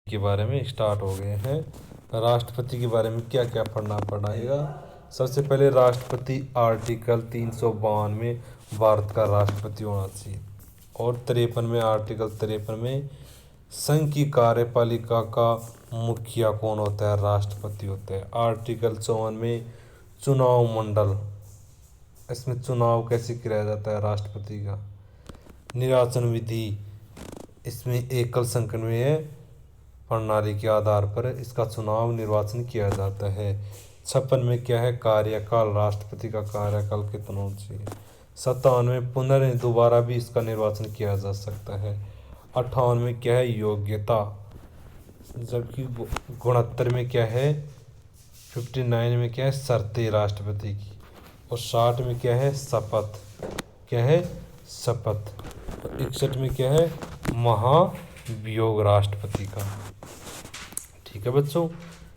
के बारे में स्टार्ट हो गए हैं। राष्ट्रपति के बारे में क्या क्या पढ़ना पड़ेगा। सबसे पहले राष्ट्रपति आर्टिकल 352 में भारत का राष्ट्रपति होना चाहिए, और 53 में आर्टिकल 53 में संघ की कार्यपालिका का मुखिया कौन होता है, राष्ट्रपति होता है। आर्टिकल 54 में चुनाव मंडल, इसमें चुनाव कैसे किया जाता है राष्ट्रपति का। निर्वाचन विधि, इसमें एकल संसदीय प्रणाली के आधार पर इसका चुनाव निर्वाचन किया जाता है। 56 में क्या है, कार्यकाल, राष्ट्रपति का कार्यकाल कितना होना चाहिए। 57 में दोबारा भी इसका निर्वाचन किया जा सकता है। 58 में क्या है, योग्यता, जबकि 69 में क्या है, 59 में क्या है, शर्तें राष्ट्रपति की, और 60 में क्या है, शपथ, क्या है, शपथ। 61 में क्या है, महाभियोग राष्ट्रपति का। ठीक है बच्चों।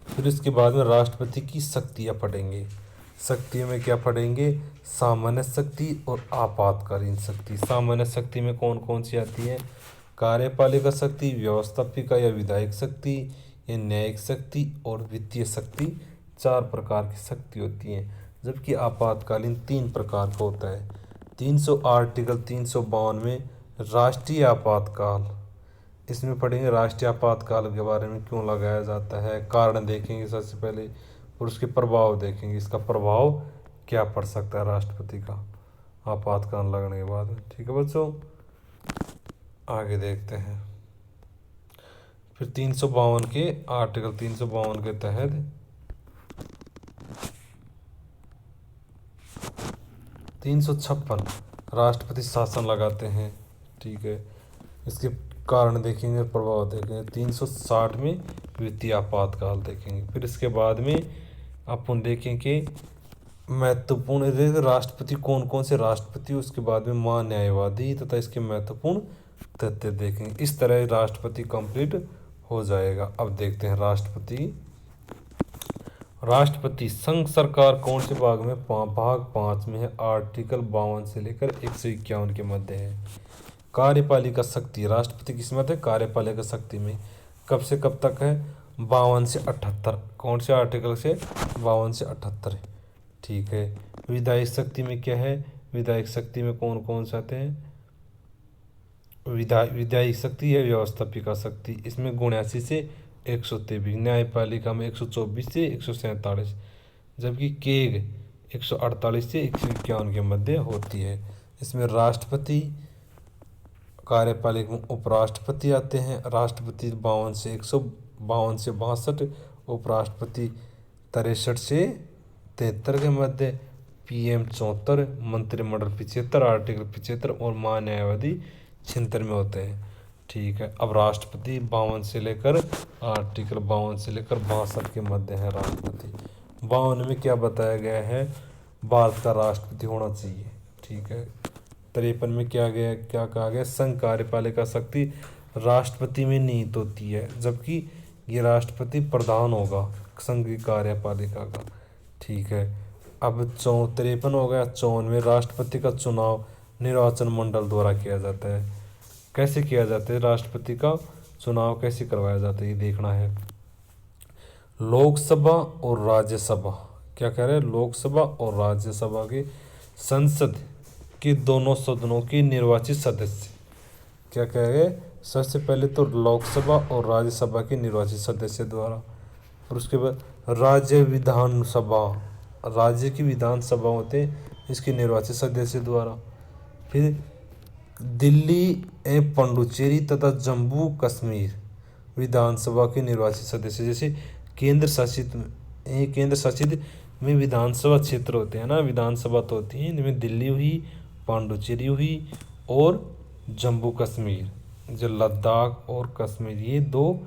फिर इसके बाद में राष्ट्रपति की शक्तियाँ पढ़ेंगे। शक्तियों में क्या पढ़ेंगे, सामान्य शक्ति और आपातकालीन शक्ति। सामान्य शक्ति में कौन कौन सी आती है, कार्यपालिका शक्ति, व्यवस्थापिका या विधायक शक्ति, या न्यायिक शक्ति और वित्तीय शक्ति। 4 प्रकार की शक्ति होती हैं, जबकि आपातकालीन 3 प्रकार का होता है। आर्टिकल 352 में राष्ट्रीय आपातकाल, इसमें पढ़ेंगे राष्ट्रीय आपातकाल के बारे में, क्यों लगाया जाता है, कारण देखेंगे सबसे पहले, और उसके प्रभाव देखेंगे, इसका प्रभाव क्या पड़ सकता है राष्ट्रपति का आपातकाल लगने के बाद। ठीक है बच्चों, आगे देखते हैं। फिर 352 के आर्टिकल 352 के तहत 356 राष्ट्रपति शासन लगाते हैं। ठीक है, इसके कारण देखेंगे, प्रभाव देखेंगे। 360 में वित्तीय आपातकाल देखेंगे। फिर इसके बाद में अपन देखेंगे महत्वपूर्ण राष्ट्रपति, कौन कौन से राष्ट्रपति, उसके बाद में महान्यायवादी तथा इसके महत्वपूर्ण तथ्य देखेंगे। इस तरह राष्ट्रपति कंप्लीट हो जाएगा। अब देखते हैं राष्ट्रपति संघ सरकार कौन से भाग में, भाग 5 में है। आर्टिकल 52 से लेकर 151 के मध्य है। कार्यपालिका शक्ति, राष्ट्रपति किस में है, कार्यपालिका शक्ति में। कब से कब तक है, 52 से 78। कौन से आर्टिकल से, 52 से 78। ठीक है। विधायक शक्ति में क्या है, विधायक शक्ति में कौन कौन से आते हैं, विधायक शक्ति है, व्यवस्थापिका शक्ति, इसमें 79 से 123। न्यायपालिका में 124 से 147, जबकि केग 148 से 151 के मध्य होती है। इसमें राष्ट्रपति, कार्यपालिका में उपराष्ट्रपति आते हैं। राष्ट्रपति 52 से 62 उपराष्ट्रपति 63 से 73 के मध्य, पीएम 74, मंत्रिमंडल 75, आर्टिकल 75, और महान्यायवादी 76 में होते हैं। ठीक है। अब राष्ट्रपति 52 से लेकर आर्टिकल 52 से लेकर 62 के मध्य है राष्ट्रपति। 52 में क्या बताया गया है, भारत का राष्ट्रपति होना चाहिए। ठीक है। 53 में क्या कहा गया, संघ कार्यपालिका शक्ति राष्ट्रपति में निहित होती है, जबकि ये राष्ट्रपति प्रधान होगा संघ की कार्यपालिका का। ठीक है। अब 53 हो गया। 54 में राष्ट्रपति का चुनाव निर्वाचन मंडल द्वारा किया जाता है। कैसे किया जाता है, राष्ट्रपति का चुनाव कैसे करवाया जाता है, ये देखना है। लोकसभा और राज्यसभा, क्या कह रहे हैं, लोकसभा और राज्यसभा के संसद के दोनों सदनों के निर्वाचित सदस्य, क्या कह रहे हैं, सबसे पहले तो लोकसभा और राज्यसभा के निर्वाचित सदस्य द्वारा, और उसके बाद राज्य विधानसभा, राज्य की विधानसभा होते इसके निर्वाचित सदस्य द्वारा। फिर दिल्ली एवं पुडुचेरी तथा जम्मू कश्मीर विधानसभा के निर्वाचित सदस्य, जैसे केंद्र शासित में विधानसभा क्षेत्र होते हैं ना, विधानसभा तो होती है, इनमें दिल्ली हुई, पुडुचेरी हुई, और जम्मू कश्मीर, जो लद्दाख और कश्मीर, ये दो,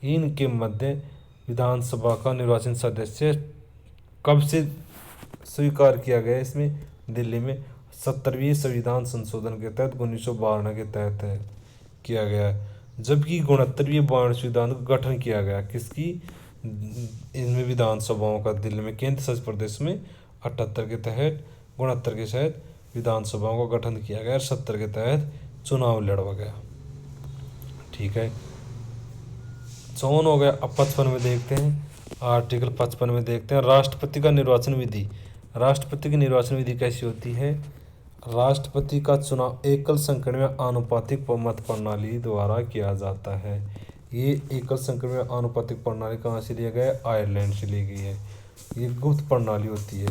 इनके मध्य विधानसभा का निर्वाचन सदस्य कब से स्वीकार किया गया, इसमें दिल्ली में 70वें संविधान संशोधन के तहत 1952 के तहत है किया गया है। जबकि 69वें 52 संविधान का गठन किया गया, किसकी, इनमें विधानसभाओं का, दिल्ली में केंद्र शासित प्रदेश में 78 के तहत, 69 के तहत विधानसभाओं का गठन किया गया और 70 के तहत चुनाव लड़वा गया। ठीक है। 54 हो गया। अब 55 में देखते हैं, आर्टिकल 55 में देखते हैं राष्ट्रपति का निर्वाचन विधि। राष्ट्रपति की निर्वाचन विधि कैसी होती है? राष्ट्रपति का चुनाव एकल संक्रमण में आनुपातिक मत प्रणाली द्वारा किया जाता है। ये एकल संक्रमण में आनुपातिक प्रणाली कहाँ से लिया गया है? आयरलैंड से ली गई है। ये गुप्त प्रणाली होती है।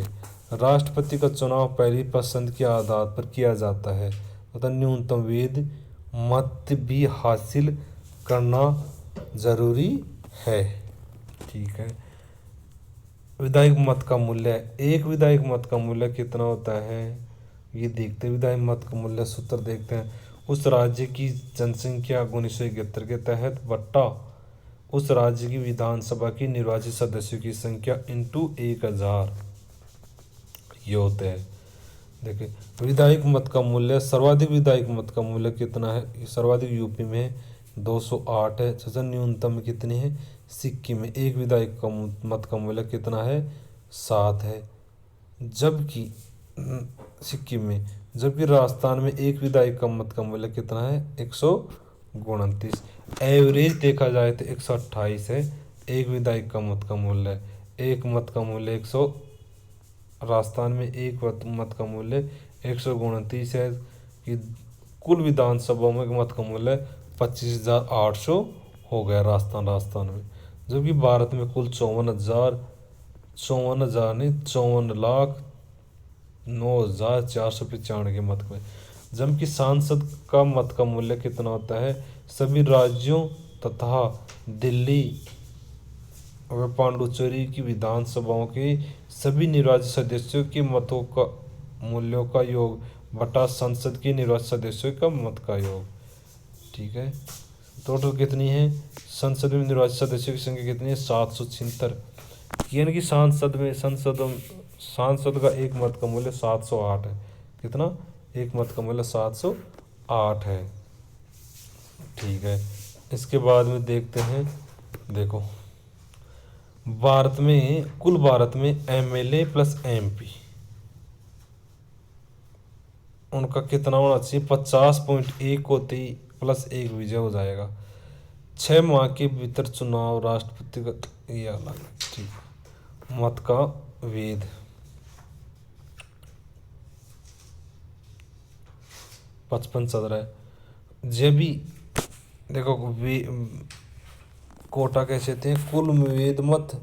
राष्ट्रपति का चुनाव पहली पसंद के आधार पर किया जाता है तथा न्यूनतम वेद मत भी हासिल करना जरूरी है। ठीक है। विधायक मत का मूल्य, एक विधायक मत का मूल्य कितना होता है? ये देखते हैं, विधायक मत का मूल्य सूत्र देखते हैं। उस राज्य की जनसंख्या 1971 के तहत बट्टा उस राज्य की विधानसभा की निर्वाचित सदस्यों की संख्या इंटू 1000 ये होते हैं। देखिए, विधायक मत का मूल्य, सर्वाधिक विधायक मत का मूल्य कितना है? सर्वाधिक यूपी में 208 है। तथा न्यूनतम कितनी है? सिक्किम में एक विधायक का मत का मूल्य कितना है? 7 है। जबकि सिक्किम में, जबकि राजस्थान में एक विधायक का मत का मूल्य कितना है? 129। एवरेज देखा जाए तो 128 है एक विधायक का मत का मूल्य। एक मत का मूल्य 100, राजस्थान में एक मत का मूल्य 129 है कि कुल विधानसभा में मत का मूल्य 25,800 हो गया राजस्थान में। जबकि भारत में कुल 54,000 नहीं 54,09,495 के मत में। जबकि सांसद का मत का मूल्य कितना होता है? सभी राज्यों तथा दिल्ली और पांडुचेरी की विधानसभाओं के सभी निर्वाचित सदस्यों के मतों का मूल्यों का योग बटा संसद के निर्वाचित सदस्यों का मत का योग। ठीक है। टोटल कितनी है? संसद में निर्वाचित सदस्यों की संख्या कितनी है? 776। यानी कि सांसद का एक मत का मूल्य 708 है। कितना? एक मत का मूल्य 708 है। ठीक है। इसके बाद में देखते हैं, देखो भारत में एमएलए प्लस एमपी उनका कितना होना चाहिए? 50.1 होते ही प्लस 1 विजय हो जाएगा। 6 माह के भीतर चुनाव राष्ट्रपति का ये अलग। ठीक। मत का वेद, 55 चल रहा है। जब भी देखो कोटा कैसे थे? कुल वेद मत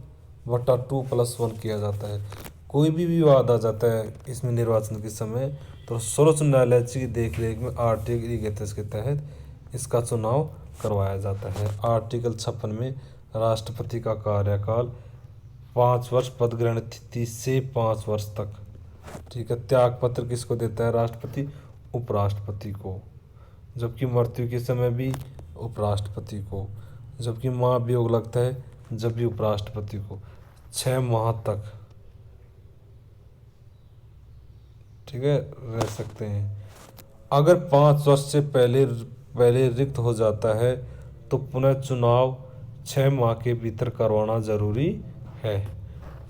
बटा 2+1 किया जाता है। कोई भी विवाद आ जाता है इसमें निर्वाचन के समय तो सर्वोच्च न्यायालय की देखरेख में आर्टिकल 31 के तहत इसका चुनाव करवाया जाता है। आर्टिकल 56 में राष्ट्रपति का कार्यकाल 5 वर्ष, पद ग्रहण तिथि से 5 वर्ष तक। ठीक है। त्याग पत्र किसको देता है? राष्ट्रपति उपराष्ट्रपति को। जबकि मृत्यु के समय भी उपराष्ट्रपति को। जबकि महाभियोग लगता है जब भी उपराष्ट्रपति को। 6 माह तक, ठीक है, रह सकते हैं। अगर 5 वर्ष से पहले रिक्त हो जाता है तो पुनः चुनाव 6 माह के भीतर करवाना जरूरी है।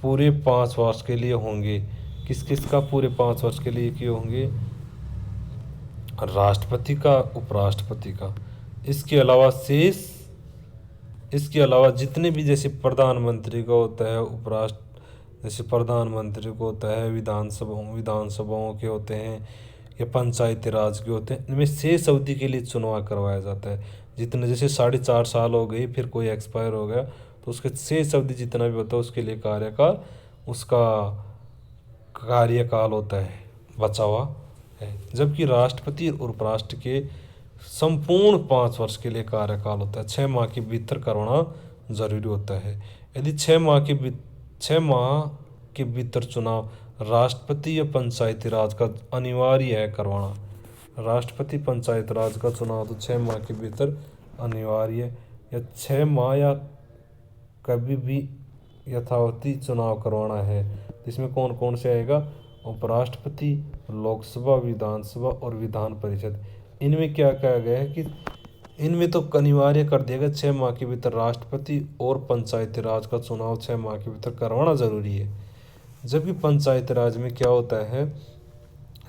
पूरे 5 वर्ष के लिए होंगे। किस किस का पूरे 5 वर्ष के लिए किए होंगे? राष्ट्रपति का, उपराष्ट्रपति का। इसके अलावा जितने भी, जैसे प्रधानमंत्री का होता है, जैसे प्रधानमंत्री को होता है, विधानसभाओं के होते हैं या पंचायती राज के होते हैं, इनमें शेष अवधि के लिए चुनाव करवाया जाता है। जितने, जैसे 4.5 साल हो गई, फिर कोई एक्सपायर हो गया तो उसके शेष अवधि जितना भी होता है उसके लिए उसका कार्यकाल होता है, बचा हुआ है। जबकि राष्ट्रपति और उपराष्ट्र के संपूर्ण 5 वर्ष के लिए कार्यकाल होता है। 6 माह के भीतर करवाना जरूरी होता है। यदि 6 माह के भीतर चुनाव राष्ट्रपति या पंचायती राज का अनिवार्य है करवाना। राष्ट्रपति पंचायत राज का चुनाव तो 6 माह के भीतर अनिवार्य है, या 6 माह या कभी भी यथावधि चुनाव करवाना है। इसमें कौन कौन से आएगा? उपराष्ट्रपति, लोकसभा, विधानसभा और विधान परिषद। इनमें क्या कहा गया है कि इनमें तो अनिवार्य कर दिया गया 6 माह के भीतर राष्ट्रपति और पंचायती राज का चुनाव 6 माह के भीतर करवाना जरूरी है। जबकि पंचायती राज में क्या होता है?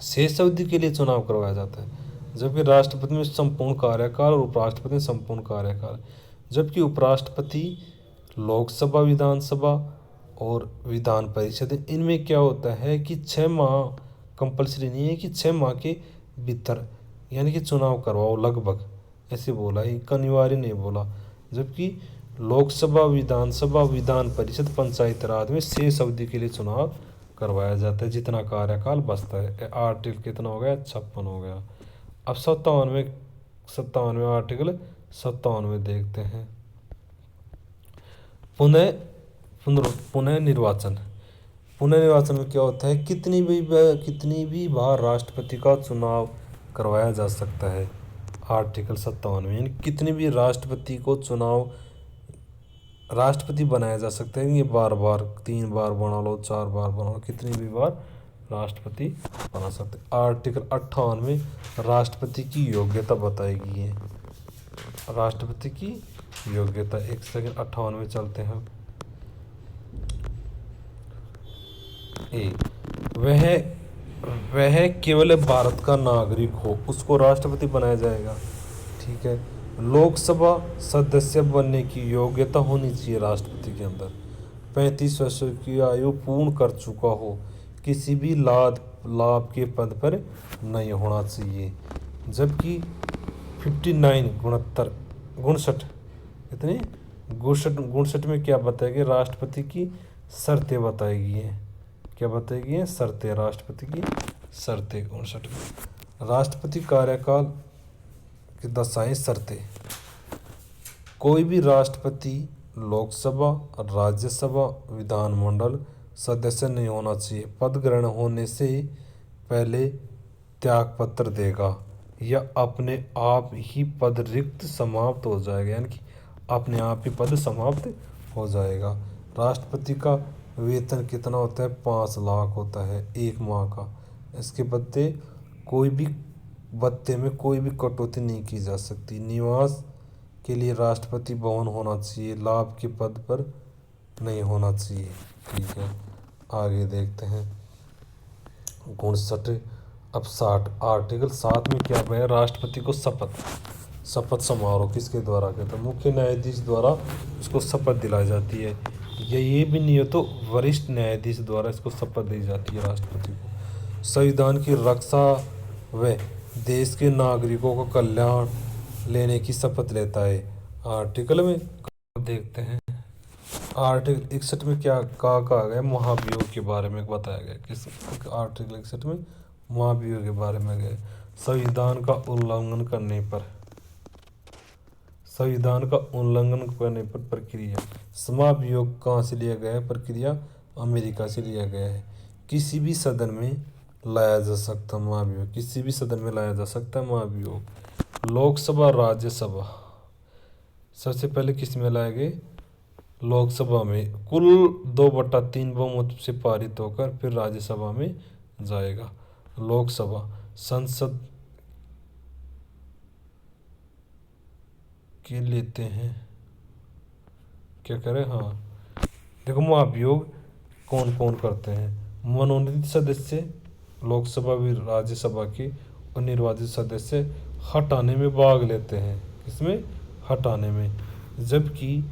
शेष अवधि के लिए चुनाव करवाया जाता है। जबकि राष्ट्रपति में संपूर्ण कार्यकाल और उपराष्ट्रपति में संपूर्ण कार्यकाल। जबकि उपराष्ट्रपति, लोकसभा, विधानसभा और विधान परिषद, इनमें क्या होता है कि 6 माह कंपलसरी नहीं है कि 6 माह के भीतर यानी कि चुनाव करवाओ लगभग, ऐसे बोला, एक अनिवार्य नहीं बोला। जबकि लोकसभा, विधानसभा, विधान परिषद, पंचायत राज में शेष अवधि के लिए चुनाव करवाया जाता है जितना कार्यकाल बचता है। आर्टिकल कितना हो गया? 56 हो गया। अब 57वें आर्टिकल 57 देखते हैं। पुनः निर्वाचन। पुनः निर्वाचन में क्या होता है? कितनी भी बार राष्ट्रपति का चुनाव करवाया जा सकता है। आर्टिकल 57 में कितनी भी राष्ट्रपति बनाया जा सकता है। ये बार 3 बार बना लो, 4 बार बना लो, कितनी भी बार राष्ट्रपति बना सकते। आर्टिकल 58 में राष्ट्रपति की योग्यता बताई गई है। राष्ट्रपति की योग्यता, एक सेकंड, 58 में चलते हैं। वह केवल भारत का नागरिक हो, उसको राष्ट्रपति बनाया जाएगा। ठीक है। लोकसभा सदस्य बनने की योग्यता होनी चाहिए राष्ट्रपति के अंदर। 35 वर्ष की आयु पूर्ण कर चुका हो, किसी भी लाभ के पद पर नहीं होना चाहिए। जबकि 59 में क्या बताएगी? राष्ट्रपति की शर्तें बताई गई हैं। क्या बताई गई हैं? शर्तें, राष्ट्रपति की शर्तें। 59 में राष्ट्रपति कार्यकाल की दशाएं, शर्तें। कोई भी राष्ट्रपति लोकसभा, राज्यसभा, विधानमंडल सदस्य नहीं होना चाहिए। पद ग्रहण होने से पहले त्यागपत्र देगा या अपने आप ही पद रिक्त समाप्त हो जाएगा, यानी कि अपने आप ही पद समाप्त हो जाएगा। राष्ट्रपति का वेतन कितना होता है? 5 लाख होता है 1 माह का। इसके भत्ते में कोई भी कटौती नहीं की जा सकती। निवास के लिए राष्ट्रपति भवन होना चाहिए, लाभ के पद पर नहीं होना चाहिए। ठीक है, आगे देखते हैं। 59 अब 60 आर्टिकल 7 में क्या है? राष्ट्रपति को शपथ समारोह किसके द्वारा कहते हैं? मुख्य न्यायाधीश द्वारा उसको शपथ दिलाई जाती है। ये भी नहीं हो तो वरिष्ठ न्यायाधीश द्वारा इसको शपथ दी जाती है राष्ट्रपति को। संविधान की रक्षा व देश के नागरिकों का कल्याण लेने की शपथ लेता है। आर्टिकल में देखते हैं। आर्टिकल 61 में क्या कहा गया? महाभियोग के बारे में बताया गया। किस आर्टिकल 61 में? महाभियोग के बारे में गया। संविधान का उल्लंघन करने पर प्रक्रिया। महाभियोग कहाँ से लिया गया है? प्रक्रिया अमेरिका से लिया गया है। किसी भी सदन में लाया जा सकता महाभियोग, किसी भी सदन में लाया जा सकता है महाभियोग। लोकसभा, राज्यसभा, सबसे पहले किस में लाए गए? लोकसभा में कुल 2/3 बहुमत से पारित होकर फिर राज्यसभा में जाएगा। लोकसभा संसद के लेते हैं, क्या करें? हाँ देखो, महाभियोग कौन कौन करते हैं? मनोनीत सदस्य लोकसभा भी राज्यसभा के और निर्वाचित सदस्य हटाने में भाग लेते हैं। किसमें? हटाने में। जबकि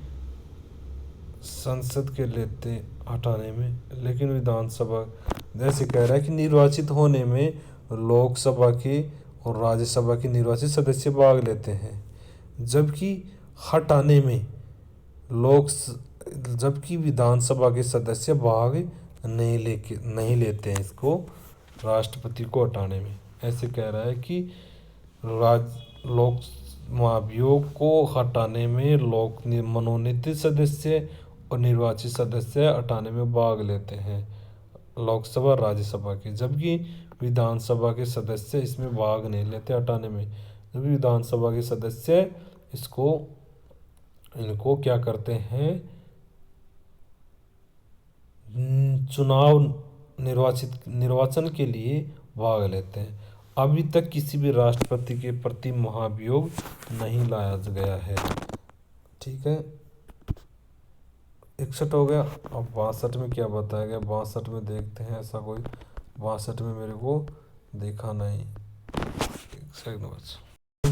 संसद के लेते हटाने में, लेकिन विधानसभा जैसे कह रहा है कि निर्वाचित होने में लोकसभा के और राज्यसभा के निर्वाचित सदस्य भाग लेते हैं, जबकि हटाने में जबकि विधानसभा के सदस्य भाग नहीं लेते हैं इसको, राष्ट्रपति को हटाने में। ऐसे कह रहा है कि महाभियोग को हटाने में मनोनीत सदस्य और निर्वाचित सदस्य हटाने में भाग लेते हैं लोकसभा राज्यसभा के, जबकि विधानसभा के सदस्य इसमें भाग नहीं लेते हटाने में। जबकि विधानसभा के सदस्य इनको क्या करते हैं? निर्वाचन के लिए भाग लेते हैं। अभी तक किसी भी राष्ट्रपति के प्रति महाभियोग नहीं लाया गया है। ठीक है, 61 हो गया। अब 62 में क्या बताया गया? 62 में देखते हैं। ऐसा कोई 62 में मेरे को देखा नहीं।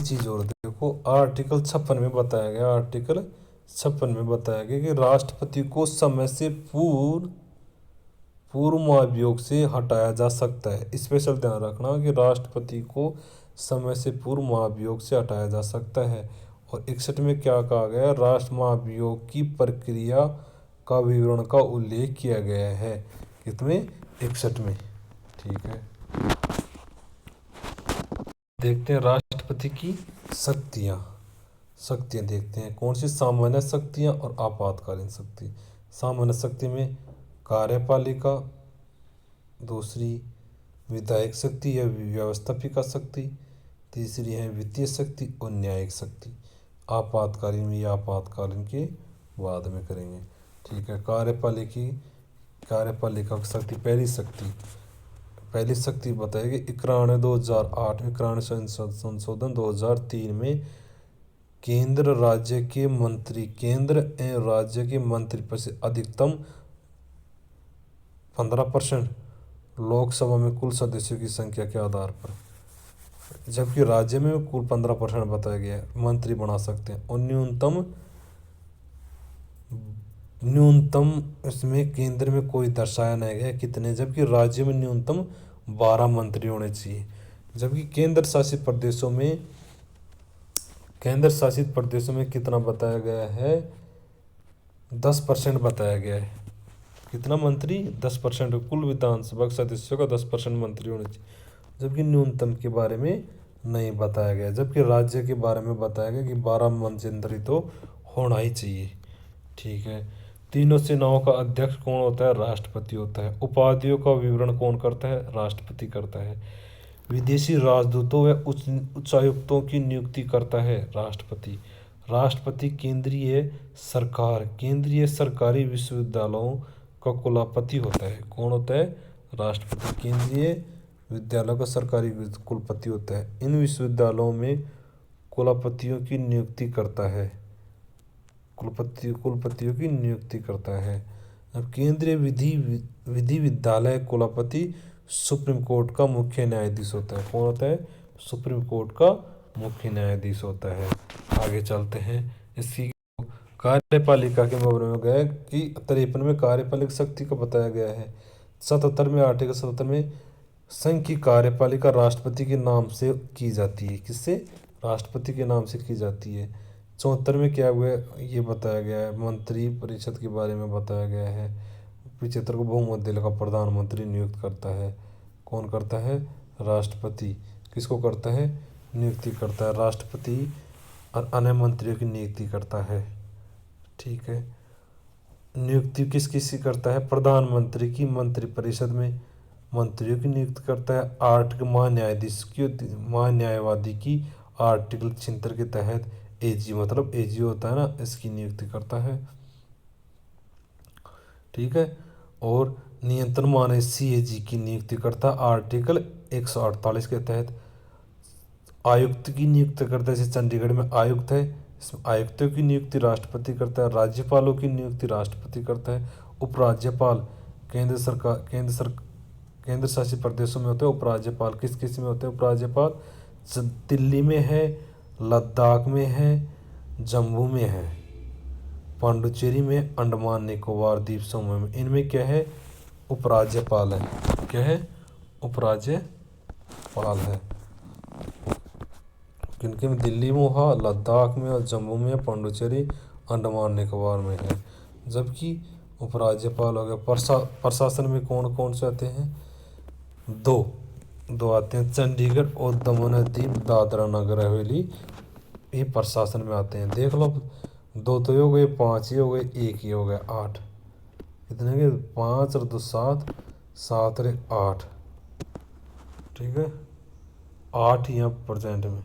चीज और देखो, आर्टिकल 56 में बताया गया, आर्टिकल 56 में बताया गया कि राष्ट्रपति को समय से पूर्व महाभियोग से हटाया जा सकता है। स्पेशल ध्यान रखना कि राष्ट्रपति को समय से पूर्व महाभियोग से हटाया जा सकता है। और 61 में क्या कहा गया, राष्ट्र महाभियोग की प्रक्रिया का विवरण का उल्लेख किया गया है। कितने, 61 में। ठीक है, देखते हैं राष्ट्रपति की शक्तियां देखते हैं कौन सी, सामान्य शक्तियां और आपातकालीन शक्ति। सामान्य शक्ति में कार्यपालिका, दूसरी विधायक शक्ति या व्यवस्थापिका शक्ति, तीसरी है वित्तीय शक्ति और न्यायिक शक्ति। आपातकालीन में या आपातकालीन के बाद में करेंगे। ठीक है, कार्यपालिका की शक्ति, पहली शक्ति बताएगी 91/2008 में, 91 संशोधन 2003 में केंद्र एवं राज्य के मंत्री पर से अधिकतम 15% लोकसभा में कुल सदस्यों की संख्या के आधार पर, जबकि राज्य में कुल 15% बताया गया है मंत्री बना सकते हैं। और न्यूनतम इसमें केंद्र में कोई दर्शाया नहीं गया कितने, जबकि राज्य में न्यूनतम 12 मंत्री होने चाहिए। जबकि केंद्र शासित प्रदेशों में कितना बताया गया है, 10% बताया गया है। कितना मंत्री, 10%, कुल विधानसभा सदस्यों का 10% मंत्री होने चाहिए। जबकि न्यूनतम के बारे में नहीं बताया गया। जबकि राज्य के बारे में बताया गया कि 12 मंत्री तो होना ही चाहिए। ठीक है, तीनों सेनाओं का अध्यक्ष कौन होता है, राष्ट्रपति होता है। उपाधियों का विवरण कौन करता है, राष्ट्रपति करता है। विदेशी राजदूतों व उच्चायुक्तों की नियुक्ति करता है राष्ट्रपति। राष्ट्रपति केंद्रीय सरकारी विश्वविद्यालयों का कुलपति होता है। कौन होता है, राष्ट्रपति केंद्रीय विद्यालयों का सरकारी कुलपति होता है। इन विश्वविद्यालयों में कुलपतियों की नियुक्ति करता है, कुलपतियों की नियुक्ति करता है। अब केंद्रीय विधि विद्यालय कुलपति सुप्रीम कोर्ट का मुख्य न्यायाधीश होता है। कौन होता है, सुप्रीम कोर्ट का मुख्य न्यायाधीश होता है। आगे चलते हैं, इसकी कार्यपालिका के बारे में गए कि 53 में कार्यपालिका शक्ति को बताया गया है। 77 में, आर्टिकल 77 में संघ की कार्यपालिका राष्ट्रपति के नाम से की जाती है। किससे, राष्ट्रपति के नाम से की जाती है। 74 में क्या हुआ ये बताया गया है, मंत्री परिषद के बारे में बताया गया है। 75 को बहुमत का प्रधानमंत्री नियुक्त करता है। कौन करता है, राष्ट्रपति। किसको करता है, नियुक्ति करता है राष्ट्रपति, और अन्य मंत्रियों की नियुक्ति करता है। ठीक है, नियुक्ति किस किस की करता है, प्रधानमंत्री की मंत्रिपरिषद में मंत्रियों की नियुक्ति करता है। आर्टिकल महान्यायवादी की आर्टिकल 76 के तहत एजी, मतलब एजी होता है ना, इसकी नियुक्ति करता है। ठीक है, और नियंत्रण माने सीएजी की नियुक्ति करता है आर्टिकल 148 के तहत। आयुक्त की नियुक्ति करता है, जैसे चंडीगढ़ में आयुक्त है, इसमें आयुक्तों की नियुक्ति राष्ट्रपति करता है। राज्यपालों की नियुक्ति राष्ट्रपति करता है। उपराज्यपाल केंद्र शासित प्रदेशों में होते हैं। उपराज्यपाल किस किस में होते हैं, उपराज्यपाल दिल्ली में है, लद्दाख में है, जम्मू में है, पांडुचेरी में, अंडमान निकोबार द्वीप समूह में। इनमें क्या है, उपराज्यपाल है। क्या है, उपराज्यपाल है। किनके में, दिल्ली में हुआ, लद्दाख में और जम्मू में, पांडुचेरी, अंडमान निकोबार में है। जबकि उपराज्यपाल हो गया। प्रशासन में कौन कौन से आते हैं, दो आते हैं, चंडीगढ़ और दमन और दीव दादरा नगर हवेली, ये प्रशासन में आते हैं। देख लो, 2 तो हो गए, 5 ही हो गए, 1 ही हो गया, 8। कितने के, 5 और 2 7, 7 और 8। ठीक है, 8 यहाँ प्रेजेंट में।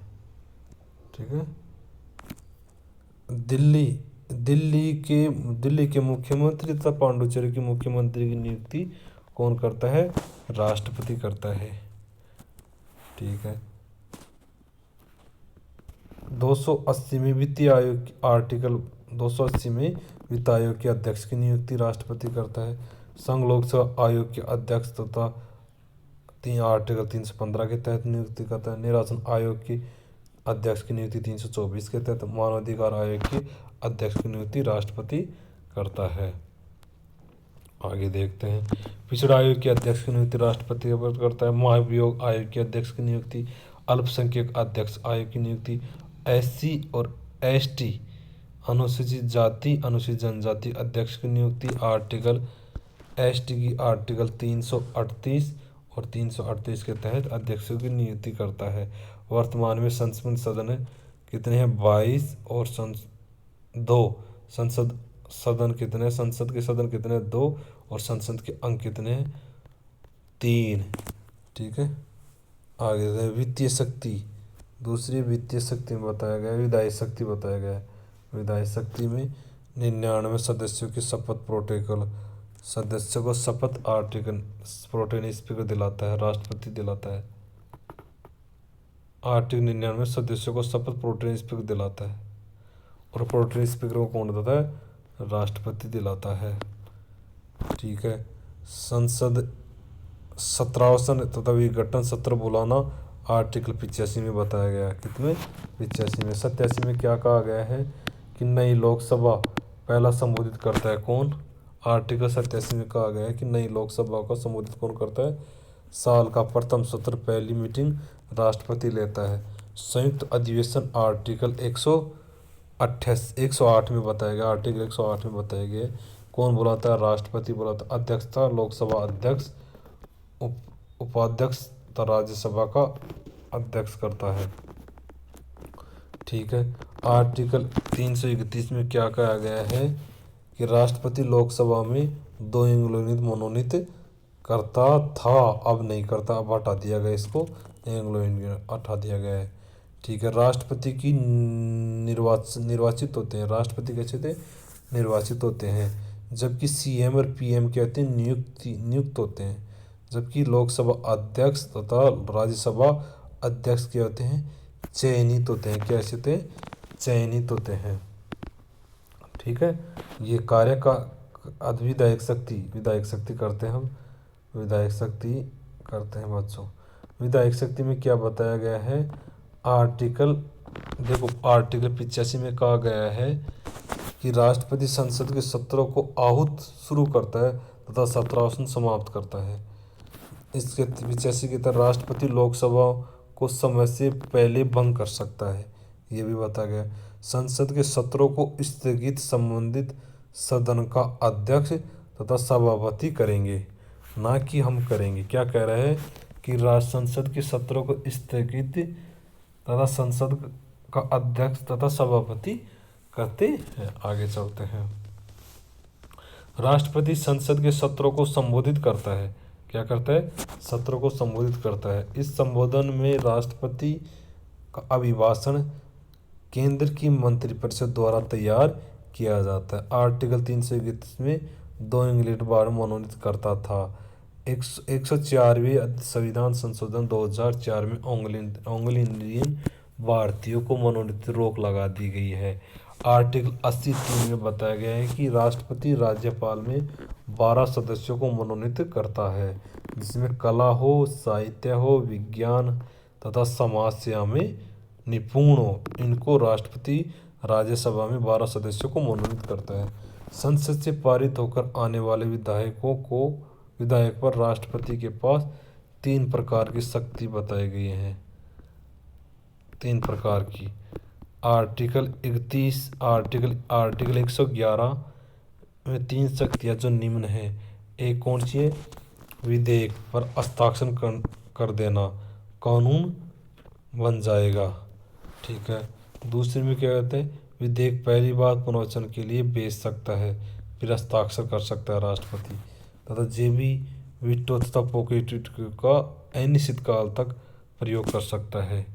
ठीक है, दिल्ली के मुख्यमंत्री तथा पांडुचेरी के मुख्यमंत्री की नियुक्ति कौन करता है, राष्ट्रपति करता है। ठीक है, 280 में वित्तीय आयोग, आर्टिकल 280 में वित्त आयोग के अध्यक्ष की नियुक्ति राष्ट्रपति करता है। संघ लोक सेवा आयोग के अध्यक्ष तथा आर्टिकल 315 के तहत नियुक्ति करता है। निर्वाचन आयोग की अध्यक्ष की नियुक्ति 324 के तहत मानवाधिकार आयोग के अध्यक्ष की नियुक्ति राष्ट्रपति करता है। आगे देखते हैं, पिछड़ा आयोग के अध्यक्ष की नियुक्ति राष्ट्रपति करता है। महाभियोग आयोग के अध्यक्ष की नियुक्ति, अल्पसंख्यक अध्यक्ष आयोग की नियुक्ति, एससी और एसटी अनुसूचित जाति अनुसूचित जनजाति अध्यक्ष की नियुक्ति, आर्टिकल एसटी की आर्टिकल 338 और 338 के तहत अध्यक्षों की नियुक्ति करता है। वर्तमान में संसद सदन कितने हैं? 22 और संसद सदन कितने? संसद के सदन कितने? 2 और संसद के अंक कितने हैं? 3। ठीक है, आगे वित्तीय शक्ति, दूसरी वित्तीय शक्ति में बताया गया है, विधायी शक्ति बताया गया है। विधायी शक्ति में 99 सदस्यों की शपथ प्रोटोकॉल, सदस्यों को शपथ आर्टिकल प्रोटेन स्पीकर दिलाता है, राष्ट्रपति दिलाता है। आर्टिकल 99 सदस्यों को शपथ प्रोटेन स्पीकर दिलाता है, और प्रोटेन स्पीकर को कौन देता है? राष्ट्रपति दिलाता है। ठीक है, संसद सत्रावसन तथा विघटन सत्र बुलाना आर्टिकल 85 में बताया गया है। कितने? 85 में। 87 में क्या कहा गया है कि नई लोकसभा पहला संबोधित करता है कौन? आर्टिकल 87 में कहा गया है कि नई लोकसभा का संबोधित कौन करता है? साल का प्रथम सत्र पहली मीटिंग राष्ट्रपति लेता है। संयुक्त अधिवेशन आर्टिकल 108 में बताया गया, आर्टिकल 108 में बताया गया कौन बुलाता है? राष्ट्रपति बुलाता है। अध्यक्षता लोकसभा अध्यक्ष, उपाध्यक्ष तथा राज्यसभा का अध्यक्ष करता है। ठीक है, आर्टिकल 331 में क्या कहा गया है कि राष्ट्रपति लोकसभा में 2 एंग्लो मनोनीत करता था, अब नहीं करता, अब हटा दिया गया, इसको एंग्लो हटा दिया गया है। ठीक है, राष्ट्रपति की निर्वाचित होते हैं, राष्ट्रपति कैसे थे? निर्वाचित होते हैं, जबकि सीएम और पीएम क्या होते हैं? नियुक्त होते हैं। जबकि लोकसभा अध्यक्ष तथा राज्यसभा अध्यक्ष क्या होते हैं? चयनित होते हैं। कैसे थे? चयनित होते हैं। ठीक है, ये कार्य का विधायक शक्ति करते हैं हम, विधायक शक्ति करते हैं बच्चों। विधायक शक्ति में क्या बताया गया है? आर्टिकल 85 में कहा गया है कि राष्ट्रपति संसद के सत्रों को आहूत शुरू करता है तथा सत्रावसन समाप्त करता है। इसके 85 की तरह राष्ट्रपति लोकसभा को समय से पहले भंग कर सकता है, ये भी बताया गया। संसद के सत्रों को स्थगित संबंधित सदन का अध्यक्ष तथा सभापति करेंगे, ना कि हम करेंगे। क्या कह रहे हैं कि संसद के सत्रों को स्थगित तथा संसद का अध्यक्ष तथा सभापति करते हैं। आगे चलते हैं, राष्ट्रपति संसद के सत्रों को संबोधित करता है। क्या करता है? सत्रों को संबोधित करता है। इस संबोधन में राष्ट्रपति का अभिभाषण केंद्र की मंत्रिपरिषद द्वारा तैयार किया जाता है। आर्टिकल 331 में 2 इंग्लैंड बार मनोनीत करता था। 104वें संविधान संशोधन 2004 में ओंग्ल इंडियन भारतीयों को मनोनीत रोक लगा दी गई है। आर्टिकल 80(3) में बताया गया है कि राष्ट्रपति राज्यपाल में 12 सदस्यों को मनोनीत करता है, जिसमें कला हो, साहित्य हो, विज्ञान तथा समाज सेवा में निपुण हो। इनको राष्ट्रपति राज्यसभा में 12 सदस्यों को मनोनीत करता है। संसद से पारित होकर आने वाले विधायक पर राष्ट्रपति के पास 3 प्रकार की शक्ति बताई गई है। 3 प्रकार की। आर्टिकल 31 आर्टिकल 111 में 3 शक्तियाँ जो निम्न है। एक कौन सी है? विधेयक पर हस्ताक्षर कर देना, कानून बन जाएगा। ठीक है, दूसरे में क्या कहते हैं? विधेयक पहली बार पुनर्वचन के लिए भेज सकता है, फिर हस्ताक्षर कर सकता है राष्ट्रपति। तथा जेबी वीटो तथा पॉकेट वीटो का अनिश्चित काल तक प्रयोग कर सकता है,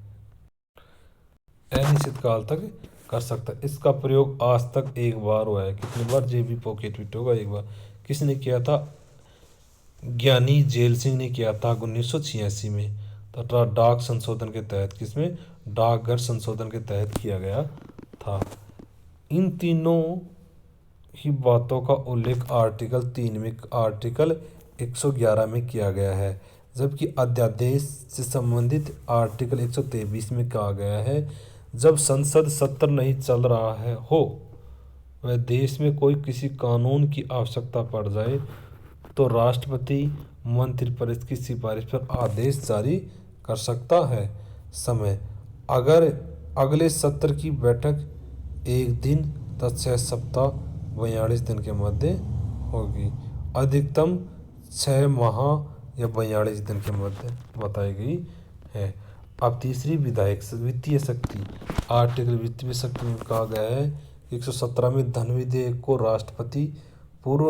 अनिश्चित काल तक कर सकता है। इसका प्रयोग आज तक एक बार हुआ है। कितनी बार? जेबी पॉकेट वीटो का एक बार। किसने किया था? ज्ञानी जेल सिंह ने किया था 1986 में, तथा डाक संशोधन के तहत। किसमें? डाकघर संशोधन के तहत किया गया था। इन तीनों ही बातों का उल्लेख आर्टिकल 3 में, आर्टिकल 111 में किया गया है। जबकि अध्यादेश से संबंधित आर्टिकल 123 में कहा गया है, जब संसद सत्र नहीं चल रहा है हो वह देश में कोई किसी कानून की आवश्यकता पड़ जाए तो राष्ट्रपति मंत्रिपरिषद की सिफारिश पर आदेश जारी कर सकता है। समय, अगर अगले सत्र की बैठक 1 दिन तथा 6 सप्ताह 42 दिन के मध्य होगी, अधिकतम 6 माह या 42 दिन के मध्य बताई गई है। अब तीसरी विधायक वित्तीय शक्ति, आर्टिकल वित्तीय शक्ति में कहा गया है 117 में धन विधेयक को राष्ट्रपति पूर्व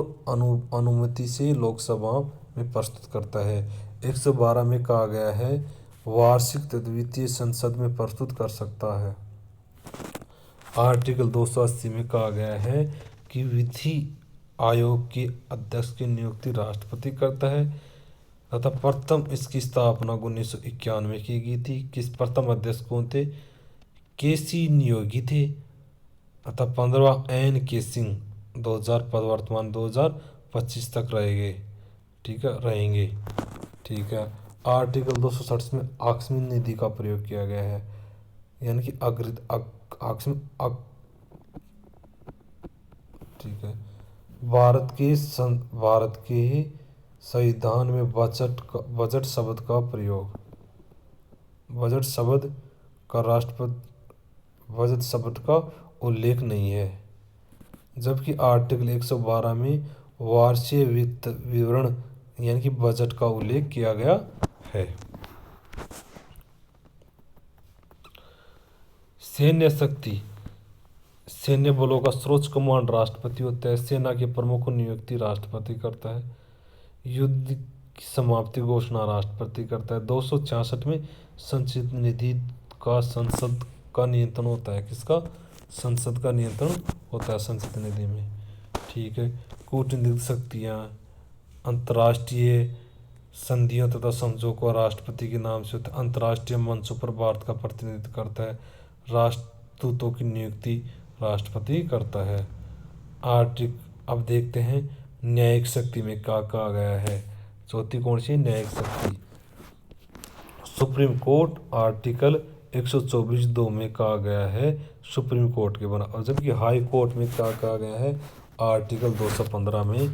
अनुमति से लोकसभा में प्रस्तुत करता है। 112 में कहा गया है वार्षिक वित्तीय संसद में प्रस्तुत कर सकता है। आर्टिकल 280 में कहा गया है कि विधि आयोग के अध्यक्ष की नियुक्ति राष्ट्रपति करता है तथा प्रथम इसकी स्थापना 1991 की गई थी। किस प्रथम अध्यक्ष कौन थे? केसी नियोगी थे तथा 15वां एन के सिंह 2000 पद वर्तमान 2025 तक रहेंगे। ठीक है, रहेंगे। ठीक है। आर्टिकल 260 में आकस्मिक निधि का प्रयोग किया गया है, यानी कि ठीक है। भारत के संविधान में बजट शब्द का प्रयोग, बजट शब्द का राष्ट्रपति बजट शब्द का उल्लेख नहीं है। जबकि आर्टिकल 112 में वार्षिक वित्त विवरण यानी कि बजट का उल्लेख किया गया है। सैन्य शक्ति, सैन्य बलों का सर्वोच्च कमांड राष्ट्रपति होता है। सेना के प्रमुख की नियुक्ति राष्ट्रपति करता है। युद्ध की समाप्ति घोषणा राष्ट्रपति करता है। 266 में संचित निधि का संसद का नियंत्रण होता है। किसका? संसद का नियंत्रण होता है संचित निधि में। ठीक है। कूटनीतिक शक्तियाँ, अंतर्राष्ट्रीय संधियों तथा समझौतों को राष्ट्रपति के नाम से होता है। अंतर्राष्ट्रीय मंचों पर भारत का प्रतिनिधित्व करता है। राष्ट्रदूतों की नियुक्ति राष्ट्रपति करता है। अब देखते हैं न्यायिक शक्ति में क्या कहा गया है। चौथी कौन सी? न्यायिक शक्ति। सुप्रीम कोर्ट आर्टिकल 124(2) में कहा गया है सुप्रीम कोर्ट के बना, और जबकि हाई कोर्ट में क्या कहा गया है आर्टिकल 215 में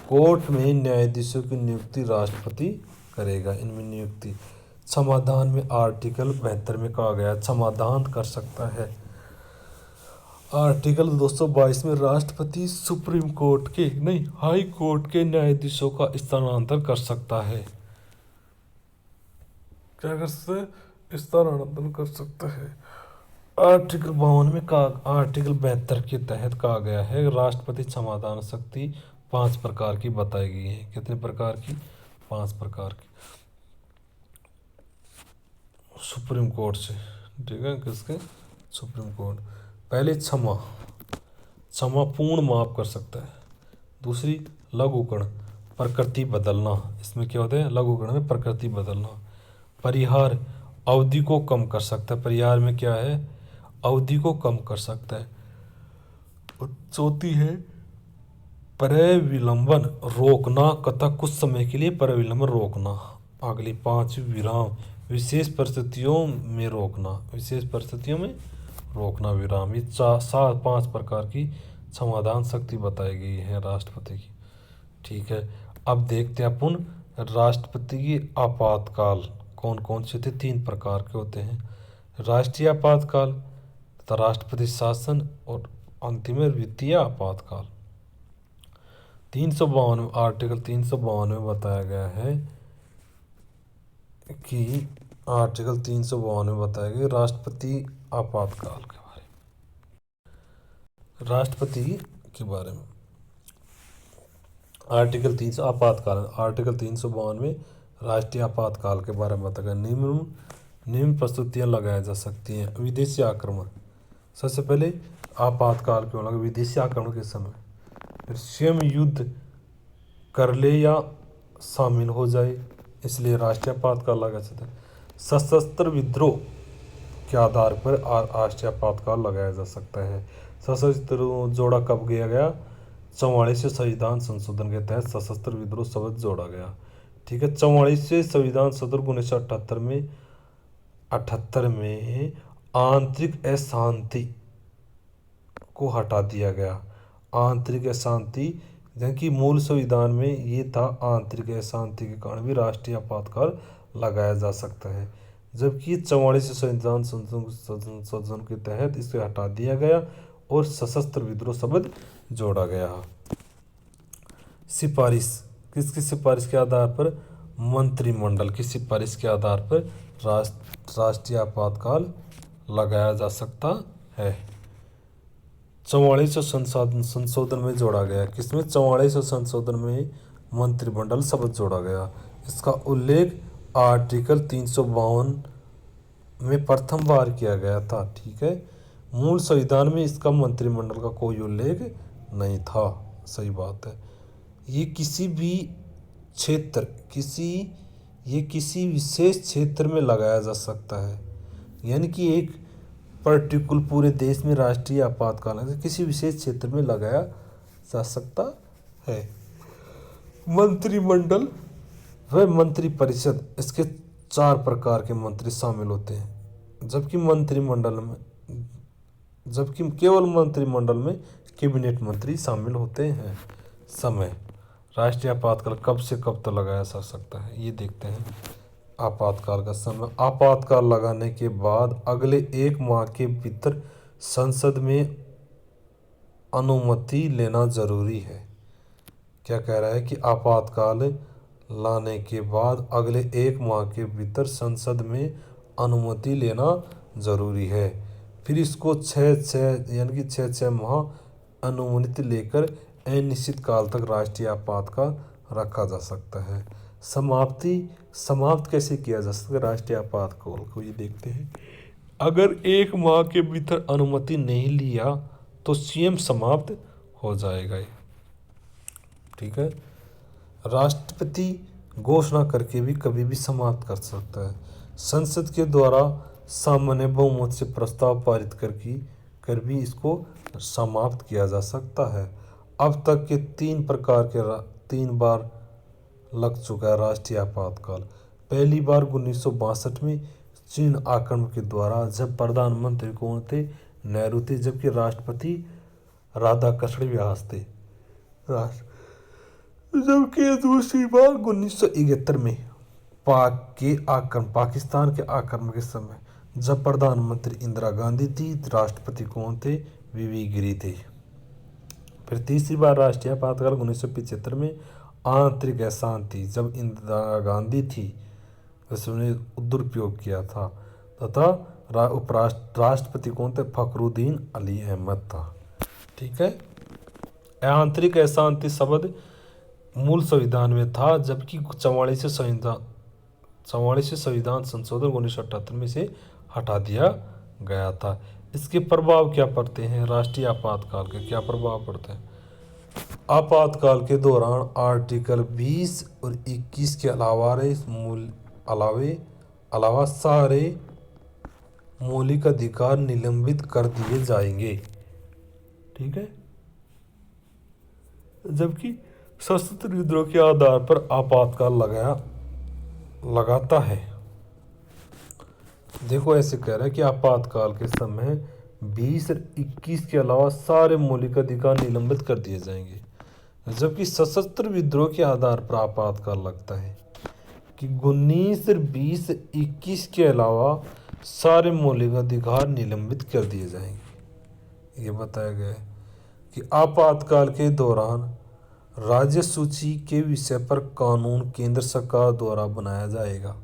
कोर्ट में न्यायाधीशों की नियुक्ति राष्ट्रपति करेगा। इनमें नियुक्ति समाधान में आर्टिकल 72 में कहा गया समाधान कर सकता है। आर्टिकल 222 में राष्ट्रपति सुप्रीम कोर्ट के नहीं हाई कोर्ट के न्यायाधीशों का स्थानांतरण कर सकता है। क्या कर सकता है? स्थानांतरण कर सकता है। आर्टिकल 52 में आर्टिकल 72 के तहत कहा गया है राष्ट्रपति समाधान शक्ति 5 प्रकार की बताई गई है। कितने प्रकार की? 5 प्रकार की। सुप्रीम कोर्ट से, ठीक है, किसके? Supreme court. पहले क्षमा पूर्ण माफ कर सकता है। दूसरी लघुकरण, प्रकृति बदलना। इसमें क्या होता है? लघुकरण में प्रकृति बदलना। परिहार, अवधि को कम कर सकता है। परिहार में क्या है? अवधि को कम कर सकता है। चौथी है परविलंबन, रोकना तथा कुछ समय के लिए परविलंबन रोकना। अगली 5 विराम, विशेष परिस्थितियों में रोकना। विशेष परिस्थितियों में रोकना विराम। ये 5 प्रकार की समाधान शक्ति बताई गई है राष्ट्रपति की। ठीक है। अब देखते हैं अपन राष्ट्रपति की आपातकाल कौन कौन से थे। 3 प्रकार के होते हैं, राष्ट्रीय आपातकाल तथा राष्ट्रपति शासन और अंतिम वित्तीय आपातकाल। 352 आर्टिकल 352 में बताया गया है कि आर्टिकल 352 में बताया गया राष्ट्रपति आपातकाल के बारे में। राष्ट्रपति के बारे में आर्टिकल 300 आपातकाल, आर्टिकल 352 में राष्ट्रीय आपातकाल के बारे में बताया गया। निम्न प्रस्तुतियाँ लगाई जा सकती हैं। विदेशी आक्रमण, सबसे पहले आपातकाल क्यों लगा? विदेशी आक्रमण के समय फिर स्वयं युद्ध कर ले या शामिल हो जाए, इसलिए राष्ट्रीय आपातकाल लगाया जाता है। सशस्त्र विद्रोह के आधार पर राष्ट्रीय आपातकाल लगाया जा सकता है। सशस्त्र जोड़ा कब किया गया? 44 संविधान संशोधन के तहत सशस्त्र विद्रोह शब्द जोड़ा गया। ठीक है। 44वें संविधान संशोधन 1978 में आंतरिक अशांति को हटा दिया गया। आंतरिक अशांति, जबकि मूल संविधान में ये था आंतरिक अशांति के कारण भी राष्ट्रीय आपातकाल लगाया जा सकता है, जबकि 44वें संविधान संशोधन के तहत इसे हटा दिया गया और सशस्त्र विद्रोह शब्द जोड़ा गया। सिफारिश, किसकी सिफारिश के आधार पर? मंत्रिमंडल की सिफारिश के आधार पर राष्ट्रीय आपातकाल लगाया जा सकता है। 44वें संशोधन में जोड़ा गया। किसमें? 44वें संशोधन में मंत्रिमंडल शब्द जोड़ा गया। इसका उल्लेख आर्टिकल 352 में प्रथम बार किया गया था। ठीक है। मूल संविधान में इसका मंत्रिमंडल का कोई उल्लेख नहीं था। सही बात है। ये किसी भी क्षेत्र, किसी विशेष क्षेत्र में लगाया जा सकता है, यानी कि एक पर्टिकुलर पूरे देश में राष्ट्रीय आपातकाल किसी विशेष क्षेत्र में लगाया जा सकता है। मंत्रिमंडल व मंत्रिपरिषद, इसके 4 प्रकार के मंत्री शामिल होते हैं, जबकि केवल मंत्रिमंडल में कैबिनेट मंत्री शामिल होते हैं। समय, राष्ट्रीय आपातकाल कब से कब तक लगाया जा सकता है, ये देखते हैं। आपातकाल का समय, आपातकाल लगाने के बाद अगले 1 माह के भीतर संसद में अनुमति लेना जरूरी है। क्या कह रहा है कि आपातकाल लाने के बाद अगले 1 माह के भीतर संसद में अनुमति लेना जरूरी है। फिर इसको 6 माह अनुमति लेकर अनिश्चित काल तक राष्ट्रीय आपातकाल रखा जा सकता है। समाप्त कैसे किया जा सकता है राष्ट्रीय आपातकाल को, ये देखते हैं। अगर 1 माह के भीतर अनुमति नहीं लिया तो स्वयं समाप्त हो जाएगा। ठीक है। राष्ट्रपति घोषणा करके भी कभी भी समाप्त कर सकता है। संसद के द्वारा सामान्य बहुमत से प्रस्ताव पारित कर भी इसको समाप्त किया जा सकता है। अब तक के 3 बार लग चुका है राष्ट्रीय आपातकाल। पहली बार 1962 में चीन आक्रमण के द्वारा, जब प्रधानमंत्री कौन थे? नेहरू थे, जबकि राष्ट्रपति राधाकृष्ण व्यास थे। जबकि दूसरी बार 1971 में पाकिस्तान के आक्रमण के समय, जब प्रधानमंत्री इंदिरा गांधी थी, राष्ट्रपति कौन थे? वीवी गिरी थे। फिर तीसरी बार राष्ट्रीय आपातकाल 1975 में आंतरिक अशांति, जब इंदिरा गांधी थी, उसने दुरुपयोग किया था, तथा राष्ट्रपति कौन थे? फखरुद्दीन अली अहमद था। ठीक है। आंतरिक अशांति शब्द मूल संविधान में था, जबकि 44वें संविधान संशोधन 1978 में से हटा दिया गया था। इसके प्रभाव क्या पड़ते हैं? राष्ट्रीय आपातकाल के क्या प्रभाव पड़ते हैं? आपातकाल के दौरान आर्टिकल 20 और 21 के अलावा सारे मौलिक अधिकार निलंबित कर दिए जाएंगे। ठीक है। जबकि सशस्त्र विद्रोह के आधार पर आपातकाल लगाता है। देखो, ऐसे कह रहा है कि आपातकाल के समय 20 और 21 के अलावा सारे मौलिक अधिकार निलंबित कर दिए जाएंगे, जबकि सशस्त्र विद्रोह के आधार पर आपातकाल लगता है कि 19 और 20 21 के अलावा सारे मौलिक अधिकार निलंबित कर दिए जाएंगे। ये बताया गया है कि आपातकाल के दौरान राज्य सूची के विषय पर कानून केंद्र सरकार द्वारा बनाया जाएगा।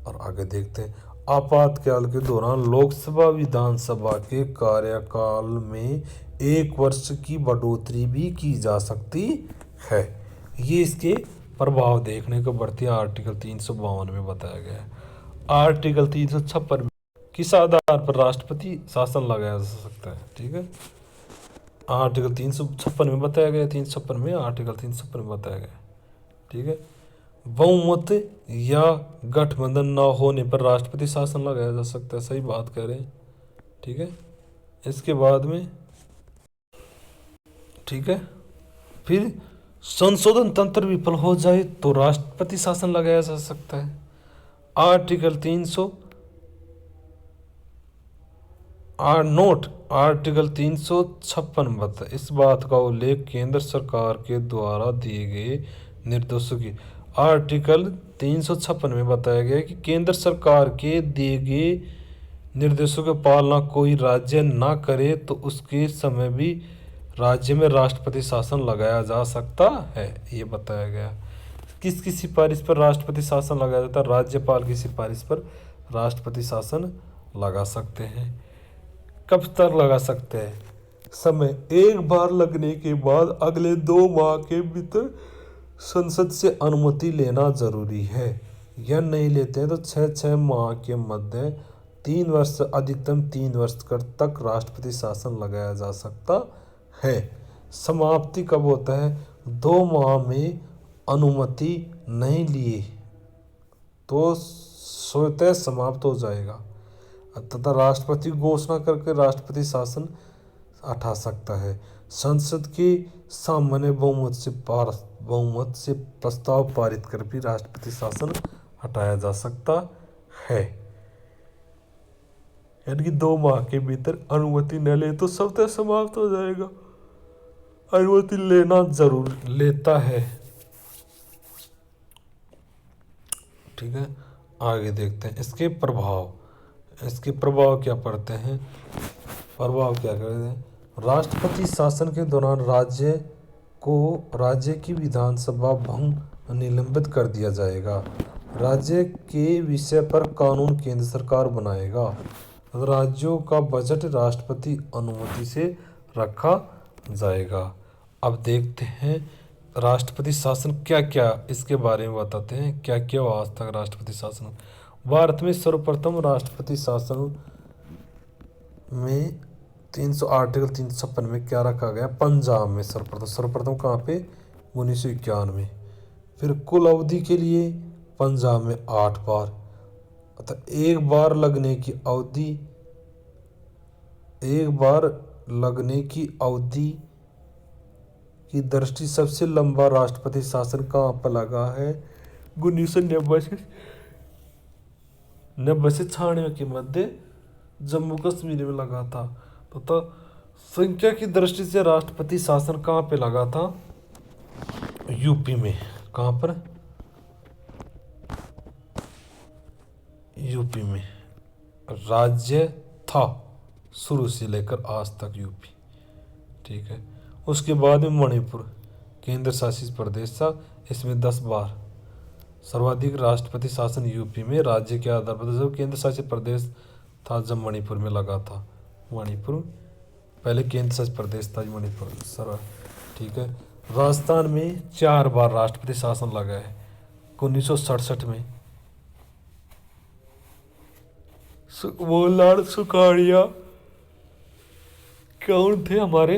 और आगे देखते हैं, आपातकाल के दौरान लोकसभा विधानसभा के कार्यकाल में 1 वर्ष की बढ़ोतरी भी की जा सकती है। ये इसके प्रभाव देखने को बढ़ती है। आर्टिकल 352 में बताया गया है। आर्टिकल 356 किस आधार पर राष्ट्रपति शासन लगाया जा सकता है? ठीक है। आर्टिकल 356 में बताया गया, 356 में आर्टिकल 356 में बताया गया। ठीक है। बहुमत या गठबंधन न होने पर राष्ट्रपति शासन लगाया जा सकता है। सही बात कह रहे हैं। ठीक है। इसके बाद में, ठीक है, फिर संशोधन तंत्र विफल हो जाए तो राष्ट्रपति शासन लगाया जा सकता है। आर्टिकल 300 नोट आर्टिकल 356 बता इस बात का उल्लेख केंद्र सरकार के द्वारा दिए गए निर्देशों की। आर्टिकल 356 में बताया गया कि केंद्र सरकार के दिए गए निर्देशों की पालना कोई राज्य ना करे तो उसके समय भी राज्य में राष्ट्रपति शासन लगाया जा सकता है, ये बताया गया। किसकी सिफारिश पर राष्ट्रपति शासन लगाया जाता है? राज्यपाल की सिफारिश पर राष्ट्रपति शासन लगा सकते हैं। कब तक लगा सकते हैं? समय एक बार लगने के बाद अगले 2 माह के भीतर संसद से अनुमति लेना जरूरी है। यह नहीं लेते हैं तो 6 माह के मध्य 3 वर्ष अधिकतम 3 वर्ष तक राष्ट्रपति शासन लगाया जा सकता है। समाप्ति कब होता है? 2 माह में अनुमति नहीं लिए तो स्वतः समाप्त हो जाएगा तथा राष्ट्रपति घोषणा करके राष्ट्रपति शासन हटा सकता है। संसद के सामान्य बहुमत से प्रस्ताव पारित कर भी राष्ट्रपति शासन हटाया जा सकता है। यानी कि 2 माह के भीतर अनुमति न ले तो स्वतः समाप्त हो जाएगा। अनुमति लेना जरूर लेता है। ठीक है, आगे देखते हैं इसके प्रभाव क्या पड़ते हैं। प्रभाव क्या करते हैं? राष्ट्रपति शासन के दौरान राज्य की विधानसभा भंग निलंबित कर दिया जाएगा। राज्य के विषय पर कानून केंद्र सरकार बनाएगा। राज्यों का बजट राष्ट्रपति अनुमति से रखा जाएगा। अब देखते हैं राष्ट्रपति शासन क्या क्या, इसके बारे में बताते हैं क्या क्या आज तक राष्ट्रपति शासन। भारत में सर्वप्रथम राष्ट्रपति शासन में आर्टिकल 356 में क्या रखा गया? पंजाब में सर्वप्रथम कहाँ पे? 1991। फिर कुल अवधि के लिए पंजाब में 8 बार, अतः एक बार लगने की अवधि की दृष्टि सबसे लंबा राष्ट्रपति शासन कहाँ पर लगा है? 1990 से 96 के मध्य जम्मू कश्मीर में लगा था। तो संख्या की दृष्टि से राष्ट्रपति शासन कहाँ पे लगा था? यूपी में। कहाँ पर? यूपी में राज्य था शुरू से लेकर आज तक यूपी। ठीक है, उसके बाद में मणिपुर केंद्र शासित प्रदेश था, इसमें 10 बार। सर्वाधिक राष्ट्रपति शासन यूपी में राज्य के आधार पर जब केंद्र शासित प्रदेश था, जब मणिपुर में लगा था। मणिपुर पहले केंद्र शासित प्रदेश था मणिपुर। ठीक है, राजस्थान में 4 बार राष्ट्रपति शासन लगा है। 1967 में सुखमोहन सुखाड़िया कौन थे? हमारे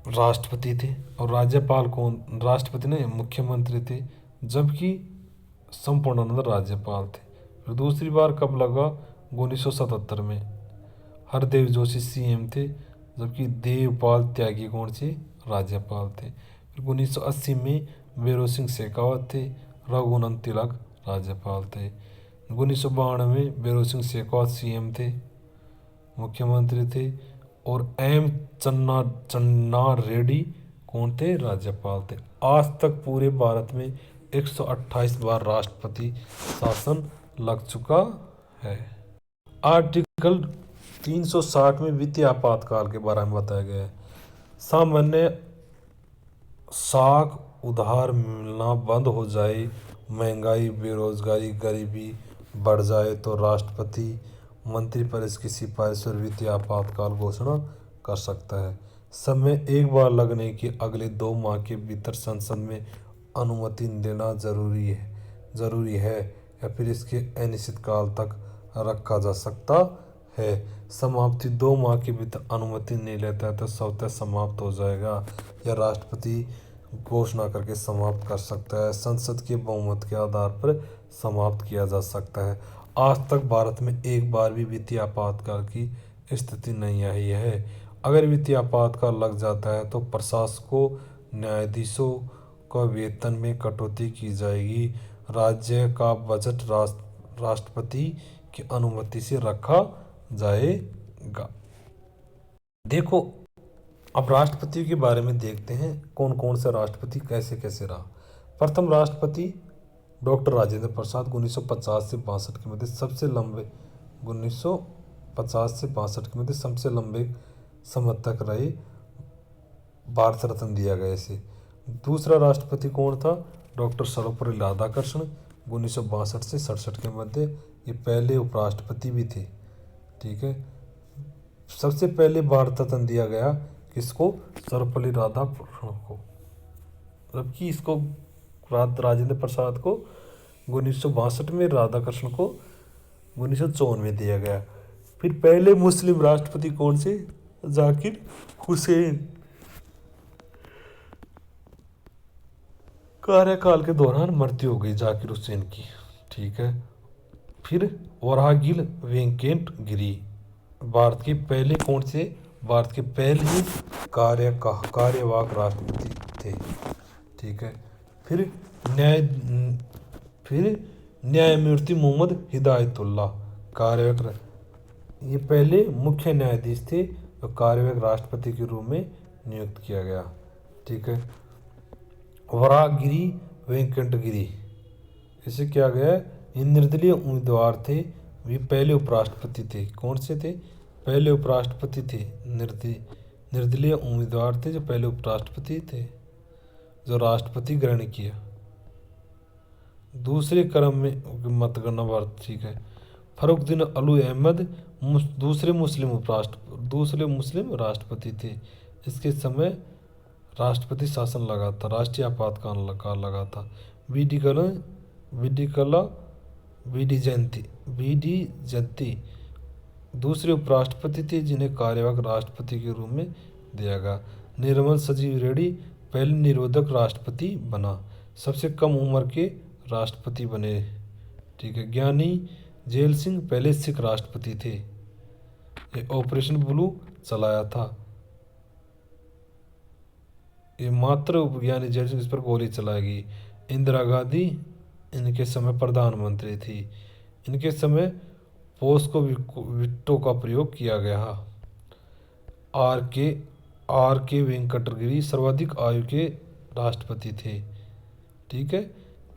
राष्ट्रपति थे। और राज्यपाल कौन? राष्ट्रपति ने मुख्यमंत्री थे, जबकि संपूर्णानंद राज्यपाल थे। फिर दूसरी बार कब लगा? 1977 में हरदेव जोशी सीएम थे, जबकि देवपाल त्यागी कौन से? राज्यपाल थे। फिर 1980 में भैरों सिंह शेखावत थे, रघुनंदन तिलक राज्यपाल थे। 1992 में भैरों सिंह शेखावत सीएम थे, मुख्यमंत्री थे, और एम चन्ना रेड्डी कौन थे? राज्यपाल थे। आज तक पूरे भारत में 128 बार राष्ट्रपति शासन लग चुका है। आर्टिकल 360 में वित्तीय आपातकाल के बारे में बताया गया है। सामान्य साख उधार मिलना बंद हो जाए, महंगाई, बेरोजगारी, गरीबी बढ़ जाए तो राष्ट्रपति मंत्रिपरिषद की सिफारिश पर वित्तीय आपातकाल घोषणा कर सकता है। समय एक बार लगने के अगले 2 माह के भीतर संसद में अनुमति देना जरूरी है या फिर इसके अनिश्चित काल तक रखा जा सकता है। समाप्ति 2 माह के भीतर अनुमति नहीं लेता है तो स्वतः समाप्त हो जाएगा या राष्ट्रपति घोषणा करके समाप्त कर सकता है। संसद के बहुमत के आधार पर समाप्त किया जा सकता है। आज तक भारत में एक बार भी वित्तीय आपातकाल की स्थिति नहीं आई है। अगर वित्तीय आपातकाल लग जाता है तो प्रशासकों न्यायाधीशों का वेतन में कटौती की जाएगी। राज्य का बजट राष्ट्रपति की अनुमति से रखा जाएगा। देखो, अब राष्ट्रपति के बारे में देखते हैं कौन कौन सा राष्ट्रपति कैसे कैसे रहा। प्रथम राष्ट्रपति डॉक्टर राजेंद्र प्रसाद 1950 से 62 के मध्य सबसे लंबे 1950 से 62 के मध्य सबसे लंबे समय तक रहे, भारत रत्न दिया गया इसे। दूसरा राष्ट्रपति कौन था? डॉक्टर सर्वपल्ली राधाकृष्ण 1962 से 67 के मध्य, ये पहले उपराष्ट्रपति भी थे। ठीक है, सबसे पहले भारत रत्न दिया गया किसको? सर्वपल्ली राधाकृष्ण को, जबकि इसको राजेंद्र प्रसाद को 1962 में, राधाकृष्ण को 1954 में दिया गया। फिर पहले मुस्लिम राष्ट्रपति कौन से? जाकिर हुसैन, कार्यकाल के दौरान मृत्यु हो गई जाकिर हुसैन की। ठीक है, फिर वराहगिल वेंकट गिरी भारत के पहले कौन से? भारत के पहले कार्यवाहक राष्ट्रपति थे। ठीक है, फिर न्यायमूर्ति मोहम्मद हिदायतुल्लाह कार्यवाहक, ये पहले मुख्य न्यायाधीश थे जो कार्यवाहक राष्ट्रपति के रूप में नियुक्त किया गया। ठीक है, वराहगिरी वेंकटगिरी, इसे क्या गया? ये निर्दलीय उम्मीदवार थे, वे पहले उपराष्ट्रपति थे। कौन से थे? पहले उपराष्ट्रपति थे। निर्दलीय उम्मीदवार थे जो पहले उपराष्ट्रपति थे, जो राष्ट्रपति ग्रहण किया। दूसरे क्रम में मतगणना भारत। ठीक है, फरुखुद्दीन अली अहमद दूसरे मुस्लिम राष्ट्रपति थे। इसके समय राष्ट्रपति शासन लगा था, राष्ट्रीय आपातकाल लगा था। बी डी जयंती दूसरे उपराष्ट्रपति थे जिन्हें कार्यवाहक राष्ट्रपति के रूप में दिया गया। निर्मल संजीव रेड्डी पहले निरोधक राष्ट्रपति बना, सबसे कम उम्र के राष्ट्रपति बने। ठीक है, ज्ञानी जेल सिंह पहले सिख राष्ट्रपति थे, ये ऑपरेशन ब्लू चलाया था। ये मात्र ज्ञानी जेल सिंह, इस पर गोली चलाएगी। इंदिरा गांधी इनके समय प्रधानमंत्री थी। इनके समय पोस्को विट्टो का प्रयोग किया गया। आर के वेंकटगिरी सर्वाधिक आयु के राष्ट्रपति थे। ठीक है,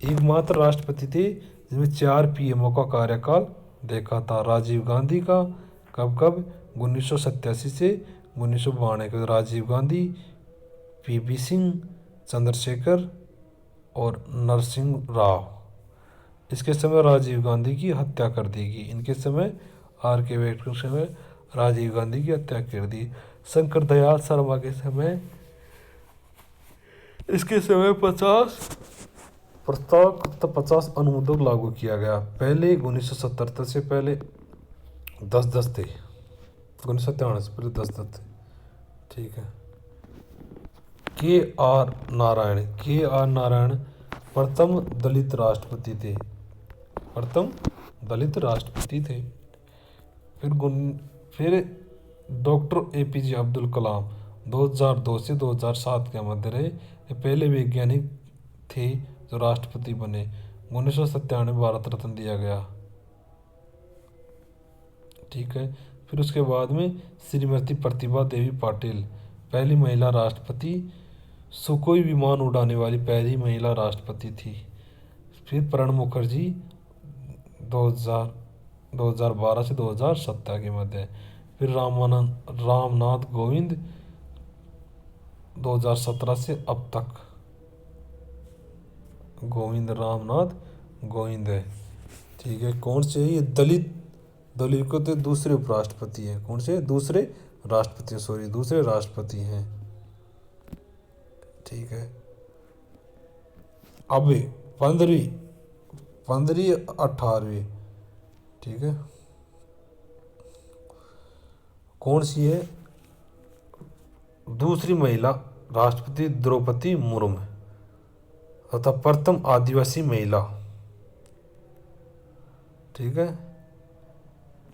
एकमात्र राष्ट्रपति थे जिसमें 4 पीएमओ का कार्यकाल देखा था। राजीव गांधी का कब 1987 से 1992 के, राजीव गांधी, पीवी सिंह, चंद्रशेखर और नरसिंह राव। इसके समय राजीव गांधी की हत्या कर दी गई। इनके समय आर के वेंकटगिरी के समय राजीव गांधी की हत्या कर दी। शंकर दयाल शर्मा के समय, इसके समय 50 अनुमोदन लागू किया गया। पहले 1977 से पहले 10 थे, 1997 से पहले 10 थे। ठीक है, के आर नारायण प्रथम दलित राष्ट्रपति थे। फिर डॉक्टर एपीजे अब्दुल कलाम 2002 से 2007 के मध्य रहे, ये पहले वैज्ञानिक थे जो राष्ट्रपति बने। 1997 में भारत रत्न दिया गया। ठीक है, फिर उसके बाद में श्रीमती प्रतिभा देवी पाटिल पहली महिला राष्ट्रपति, सुखोई विमान उड़ाने वाली पहली महिला राष्ट्रपति थी। फिर प्रणब मुखर्जी 2012 से 2017 के मध्य। फिर रामनाथ कोविंद 2017 से अब तक, रामनाथ कोविंद है। ठीक है, कौन से? ये दलित को तो दूसरे उपराष्ट्रपति हैं। कौन से? दूसरे राष्ट्रपति हैं। ठीक है, अब 15वीं 18वीं। ठीक है, कौन सी है? दूसरी महिला राष्ट्रपति द्रौपदी मुर्मू तथा प्रथम आदिवासी महिला। ठीक है,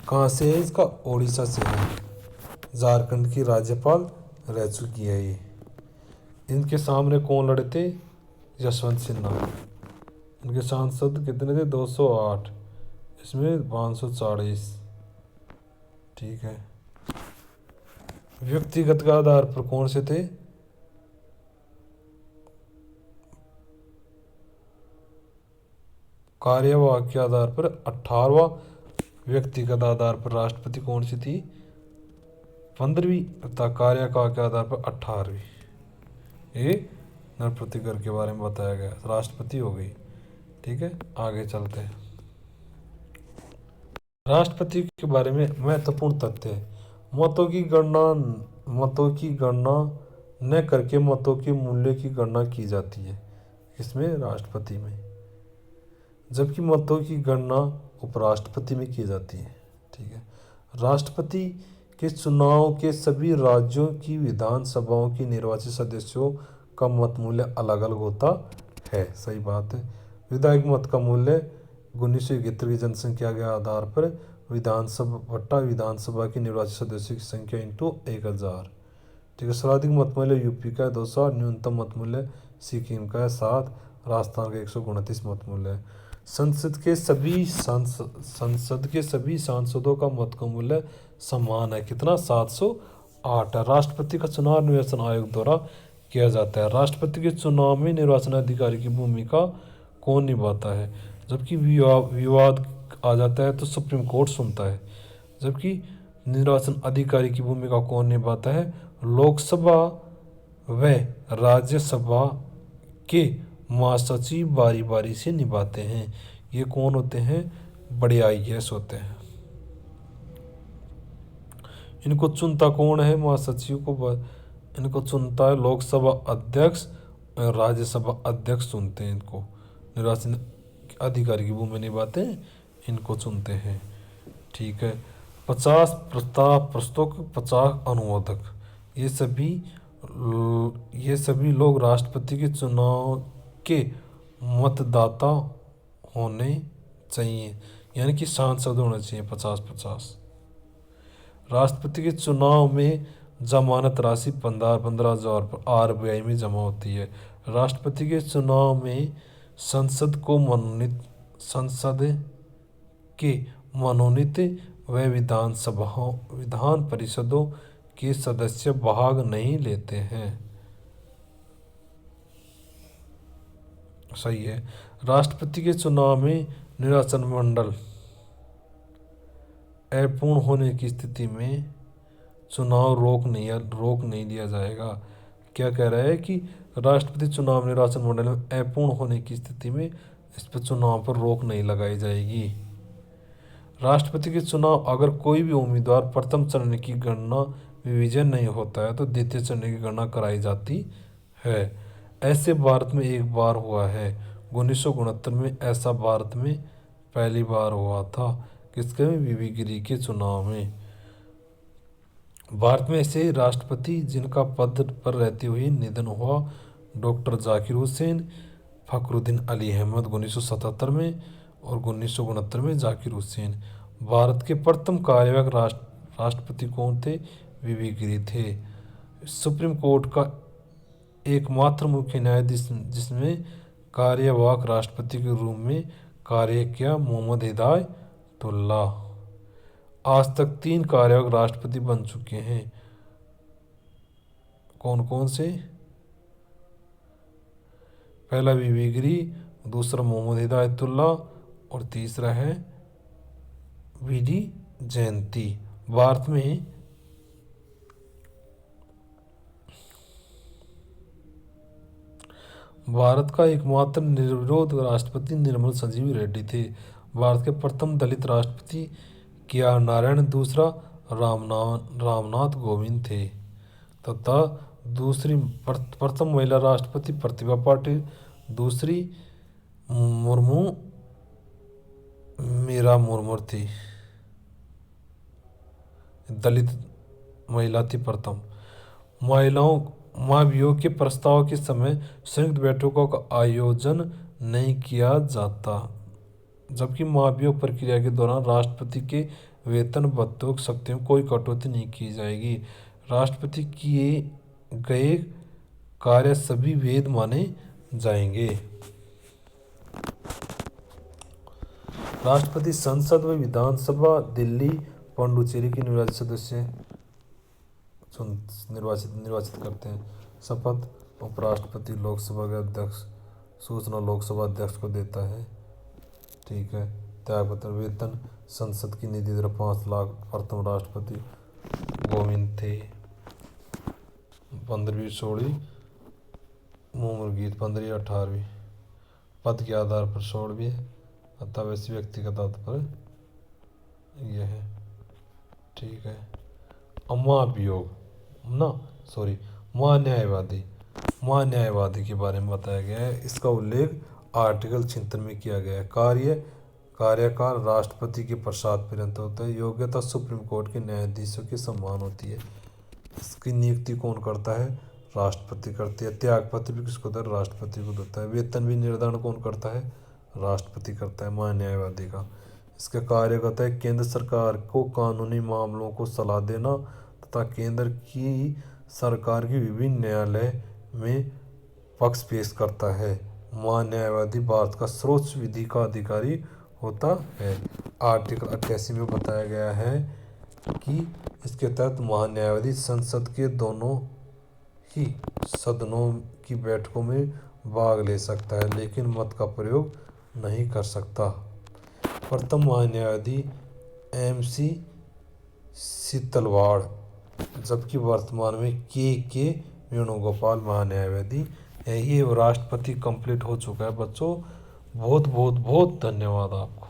कहाँ से है? इसका ओडिशा से है। झारखंड की राज्यपाल रह चुकी है ये। इनके सामने कौन लड़े थे? यशवंत सिन्हा। इनके सांसद कितने थे? 208, इसमें 540। ठीक है। व्यक्तिगत के आधार पर कौन से थे? कार्यवाहक के आधार पर 18वां। व्यक्तिगत आधार पर राष्ट्रपति कौन सी थी? 15वीं तथा कार्यकाल के आधार पर 18वीं। ये नरप्रतिकर के बारे में बताया गया, राष्ट्रपति हो गई। ठीक है, आगे चलते हैं। राष्ट्रपति के बारे में महत्वपूर्ण तथ्य है। मतों की गणना न करके मतों के मूल्य की गणना की जाती है, इसमें राष्ट्रपति में, जबकि मतों की गणना उपराष्ट्रपति में की जाती है। ठीक है। राष्ट्रपति के चुनाव के सभी राज्यों की विधानसभाओं के निर्वाचित सदस्यों का मत मूल्य अलग अलग होता है। सही बात है। विधायक मत का मूल्य 1971 की जनसंख्या के आधार पर विधानसभा की निर्वाचित सदस्यों की संख्या इंटू 1000। ठीक है। सर्वाधिक मत मूल्य यूपी का है 200, न्यूनतम मत मूल्य सिक्किम का है 7, राजस्थान का 129 मत मूल्य है। संसद के सभी सांसदों का मत का मूल्य समान है, कितना? 708 है। राष्ट्रपति का चुनाव निर्वाचन आयोग द्वारा किया जाता है। राष्ट्रपति के चुनाव में निर्वाचन अधिकारी की भूमिका कौन निभाता है? जबकि विवाद आ जाता है तो सुप्रीम कोर्ट सुनता है। जबकि निर्वाचन अधिकारी की भूमिका कौन निभाता है? लोकसभा व राज्यसभा के महासचिव बारी बारी से निभाते हैं। ये कौन होते हैं? बड़े IAS होते हैं। इनको चुनता कौन है? महासचिव को इनको चुनता है लोकसभा अध्यक्ष और राज्यसभा अध्यक्ष चुनते हैं। इनको निर्वाचन अधिकारी की भूमिका निभाते हैं, इनको चुनते हैं। ठीक है। 50 प्रस्ताव प्रस्तुत, 50 अनुमोदक, ये सभी लोग राष्ट्रपति के चुनाव के मतदाता होने चाहिए, यानी कि सांसद होने चाहिए 50-50। राष्ट्रपति के चुनाव में जमानत राशि 15,000 पर RBI में जमा होती है। राष्ट्रपति के चुनाव में संसद के मनोनीत व विधान परिषदों के सदस्य भाग नहीं लेते हैं। सही है। राष्ट्रपति के चुनाव में निर्वाचन मंडल अपूर्ण होने की स्थिति में चुनाव रोक नहीं दिया जाएगा। क्या कह रहा है कि राष्ट्रपति चुनाव निर्वाचन मंडल में अपूर्ण होने की स्थिति में इस पर चुनाव पर रोक नहीं लगाई जाएगी। राष्ट्रपति के चुनाव अगर कोई भी उम्मीदवार प्रथम चरण की गणना में विजय नहीं होता है तो द्वितीय चरण की गणना कराई जाती है। ऐसे भारत में एक बार हुआ है। 1969 में ऐसा भारत में पहली बार हुआ था। किसके में? VV गिरी के चुनाव में। भारत में ऐसे राष्ट्रपति जिनका पद पर रहते हुए निधन हुआ: डॉक्टर जाकिर हुसैन, फखरुद्दीन अली अहमद 1977 में और 1969 में जाकिर हुसैन। भारत के प्रथम कार्यवाहक राष्ट्रपति कौन थे? VV गिरी थे। सुप्रीम कोर्ट का एकमात्र मुख्य न्यायाधीश जिसमें कार्यवाहक राष्ट्रपति के रूप में कार्य किया: मोहम्मद हिदायतुल्ला। आज तक 3 कार्यवाहक राष्ट्रपति बन चुके हैं। कौन कौन से? पहला VV गिरी, दूसरा मोहम्मद हिदायतुल्ला और तीसरा है VD जयंती। भारत का एकमात्र निर्विरोध राष्ट्रपति निर्मल संजीव रेड्डी थे। भारत के प्रथम दलित राष्ट्रपति KR नारायण, दूसरा रामनाथ कोविंद थे तथा प्रथम महिला राष्ट्रपति प्रतिभा पाटिल, दूसरी मीरा मुर्मू थी, दलित महिला थी प्रथम। महाभियोग के प्रस्ताव के समय संयुक्त बैठकों का आयोजन नहीं किया जाता, जबकि महाभियोग प्रक्रिया के दौरान राष्ट्रपति के वेतन भत्तों शक्तियों कोई कटौती नहीं की जाएगी। राष्ट्रपति किए गए कार्य सभी वेद माने जाएंगे। राष्ट्रपति संसद व विधानसभा दिल्ली पांडुचेरी के निर्वाचित सदस्य निर्वाचित करते हैं। शपथ उपराष्ट्रपति लोकसभा के अध्यक्ष सूचना लोकसभा अध्यक्ष को देता है। ठीक है। त्यागपत्र वेतन संसद की निधि दर 5 लाख। प्रथम राष्ट्रपति गोविंद थे। 15वीं 16वीं मुमर गीत 15वीं 18वीं पद के आधार पर 16वीं अतः वैसे व्यक्तिगत आधार पर यह है। ठीक है। महाभियोग महान्यायवादी के बारे में बताया गया है। इसका उल्लेख आर्टिकल 76 में किया गया है। कार्यकाल राष्ट्रपति के प्रसाद पर्यंत होता है। योग्यता सुप्रीम कोर्ट के न्यायाधीशों के समान होती है। इसकी नियुक्ति कौन करता है? राष्ट्रपति करती है। त्यागपत्र भी किसको देता है? राष्ट्रपति को देता है। वेतन भी निर्धारण कौन करता है? राष्ट्रपति करता है महान्यायवादी का। इसका कार्य करता है केंद्र सरकार को कानूनी मामलों को सलाह देना तथा केंद्र की सरकार की विभिन्न न्यायालय में पक्ष पेश करता है। महान्यायवादी भारत का सर्वोच्च विधि का अधिकारी होता है। आर्टिकल 88 में बताया गया है कि इसके तहत महान्यायवादी संसद के दोनों ही सदनों की बैठकों में भाग ले सकता है लेकिन मत का प्रयोग नहीं कर सकता। प्रथम महान्यायवादी MC सीतलवाड़ जबकि वर्तमान में के वेणुगोपाल महान्यायवादी है। ये राष्ट्रपति कंप्लीट हो चुका है बच्चों। बहुत बहुत बहुत धन्यवाद आपको।